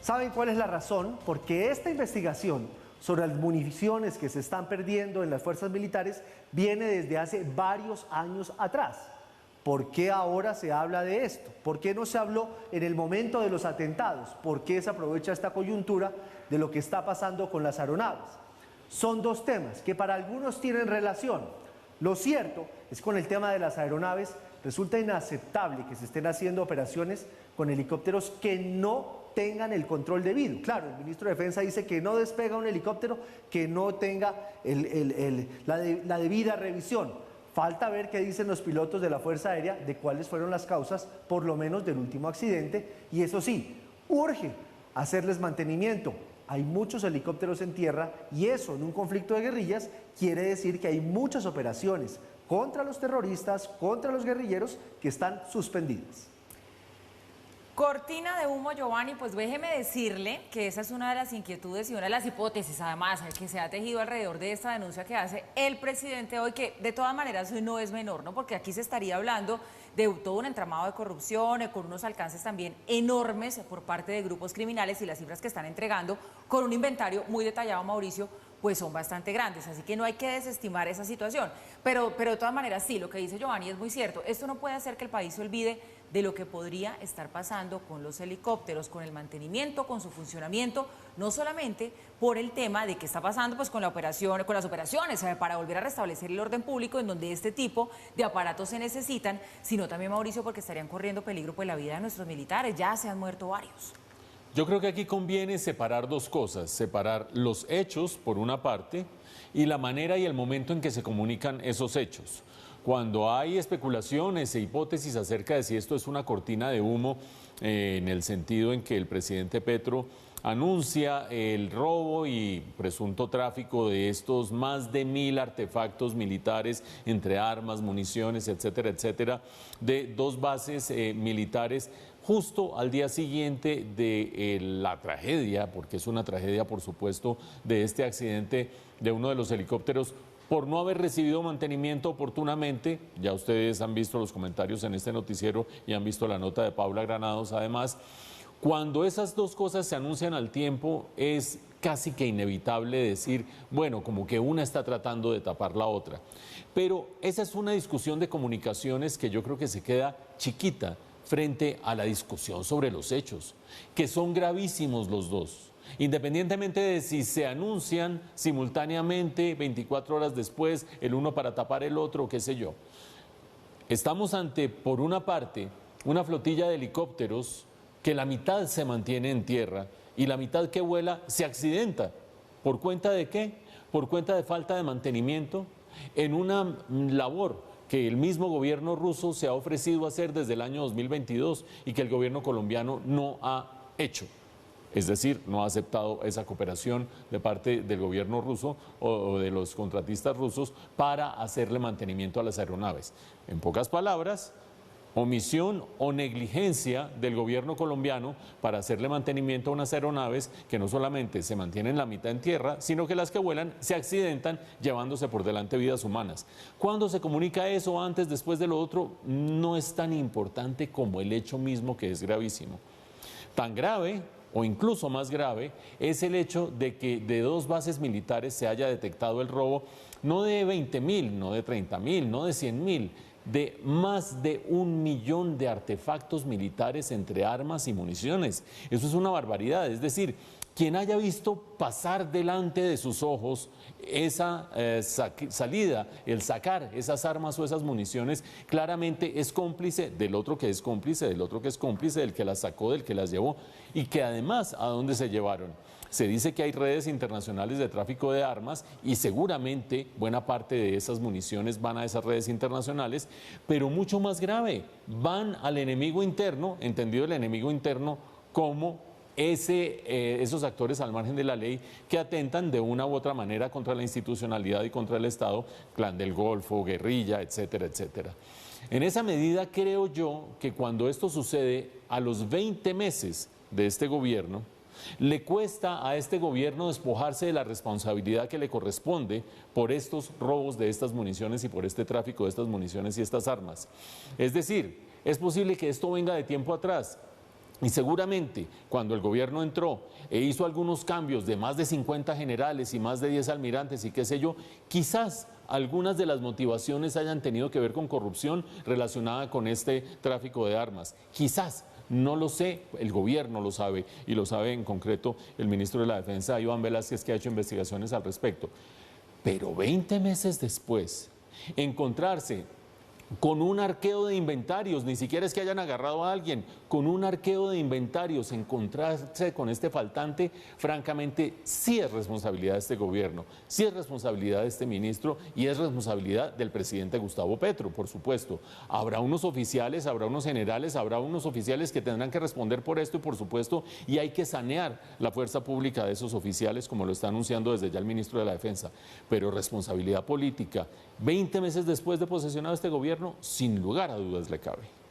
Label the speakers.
Speaker 1: ¿Saben cuál es la razón? Porque esta investigación sobre las municiones que se están perdiendo en las fuerzas militares viene desde hace varios años atrás. ¿Por qué ahora se habla de esto? ¿Por qué no se habló en el momento de los atentados? ¿Por qué se aprovecha esta coyuntura de lo que está pasando con las aeronaves? Son dos temas que para algunos tienen relación. Lo cierto es que con el tema de las aeronaves resulta inaceptable que se estén haciendo operaciones con helicópteros que no tengan el control debido. Claro, el ministro de Defensa dice que no despega un helicóptero que no tenga la debida revisión. Falta ver qué dicen los pilotos de la Fuerza Aérea de cuáles fueron las causas, por lo menos del último accidente, y eso sí, urge hacerles mantenimiento. Hay muchos helicópteros en tierra y eso en un conflicto de guerrillas quiere decir que hay muchas operaciones contra los terroristas, contra los guerrilleros que están suspendidas.
Speaker 2: Cortina de humo, Giovanni, pues déjeme decirle que esa es una de las inquietudes y una de las hipótesis, además, que se ha tejido alrededor de esta denuncia que hace el presidente hoy, que de todas maneras hoy no es menor, ¿no? Porque aquí se estaría hablando de todo un entramado de corrupción, con unos alcances también enormes por parte de grupos criminales, y las cifras que están entregando con un inventario muy detallado, Mauricio, pues son bastante grandes, así que no hay que desestimar esa situación. Pero de todas maneras, sí, lo que dice Giovanni es muy cierto. Esto no puede hacer que el país se olvide de lo que podría estar pasando con los helicópteros, con el mantenimiento, con su funcionamiento, no solamente por el tema de qué está pasando pues con las operaciones para volver a restablecer el orden público en donde este tipo de aparatos se necesitan, sino también, Mauricio, porque estarían corriendo peligro pues la vida de nuestros militares. Ya se han muerto varios.
Speaker 3: Yo creo que aquí conviene separar dos cosas, separar los hechos por una parte y la manera y el momento en que se comunican esos hechos. Cuando hay especulaciones e hipótesis acerca de si esto es una cortina de humo, en el sentido en que el presidente Petro anuncia el robo y presunto tráfico de estos más de 1000 artefactos militares, entre armas, municiones, etcétera, etcétera, de dos bases militares, justo al día siguiente de la tragedia, porque es una tragedia, por supuesto, de este accidente de uno de los helicópteros, por no haber recibido mantenimiento oportunamente. Ya ustedes han visto los comentarios en este noticiero y han visto la nota de Paula Granados, además. Cuando esas dos cosas se anuncian al tiempo, es casi que inevitable decir, bueno, como que una está tratando de tapar la otra. Pero esa es una discusión de comunicaciones que yo creo que se queda chiquita frente a la discusión sobre los hechos, que son gravísimos los dos. Independientemente de si se anuncian simultáneamente 24 horas después, el uno para tapar el otro, qué sé yo. Estamos ante, por una parte, una flotilla de helicópteros que la mitad se mantiene en tierra y la mitad que vuela se accidenta. ¿Por cuenta de qué? Por cuenta de falta de mantenimiento en una labor que el mismo gobierno ruso se ha ofrecido hacer desde el año 2022 y que el gobierno colombiano no ha hecho. Es decir, no ha aceptado esa cooperación de parte del gobierno ruso o de los contratistas rusos para hacerle mantenimiento a las aeronaves. En pocas palabras, omisión o negligencia del gobierno colombiano para hacerle mantenimiento a unas aeronaves que no solamente se mantienen la mitad en tierra, sino que las que vuelan se accidentan llevándose por delante vidas humanas. Cuando se comunica eso antes, después de lo otro, no es tan importante como el hecho mismo, que es gravísimo. Tan grave o incluso más grave es el hecho de que de dos bases militares se haya detectado el robo no de 20.000, no de 30.000, no de 100.000, de más de 1 millón de artefactos militares entre armas y municiones. Eso es una barbaridad. Es decir, quien haya visto pasar delante de sus ojos esa salida, el sacar esas armas o esas municiones, claramente es cómplice del otro que es cómplice, del otro que es cómplice, del que las sacó, del que las llevó, y que además, ¿a dónde se llevaron? Se dice que hay redes internacionales de tráfico de armas y seguramente buena parte de esas municiones van a esas redes internacionales, pero mucho más grave, van al enemigo interno, entendido el enemigo interno como esos actores al margen de la ley que atentan de una u otra manera contra la institucionalidad y contra el Estado, Clan del Golfo, guerrilla, etcétera, etcétera. En esa medida creo yo que cuando esto sucede a los 20 meses de este gobierno, le cuesta a este gobierno despojarse de la responsabilidad que le corresponde por estos robos de estas municiones y por este tráfico de estas municiones y estas armas. Es decir, es posible que esto venga de tiempo atrás. Y seguramente cuando el gobierno entró e hizo algunos cambios de más de 50 generales y más de 10 almirantes y qué sé yo, quizás algunas de las motivaciones hayan tenido que ver con corrupción relacionada con este tráfico de armas. Quizás, no lo sé, el gobierno lo sabe y lo sabe en concreto el ministro de la Defensa, Iván Velázquez, que ha hecho investigaciones al respecto. Pero 20 meses después, encontrarse con un arqueo de inventarios, ni siquiera es que hayan agarrado a alguien, con un arqueo de inventarios, encontrarse con este faltante, francamente sí es responsabilidad de este gobierno, sí es responsabilidad de este ministro y es responsabilidad del presidente Gustavo Petro, por supuesto. Habrá unos oficiales, habrá unos generales, habrá unos oficiales que tendrán que responder por esto y por supuesto, y hay que sanear la fuerza pública de esos oficiales, como lo está anunciando desde ya el ministro de la Defensa. Pero responsabilidad política, 20 meses después de posesionado este gobierno, sin lugar a dudas le cabe.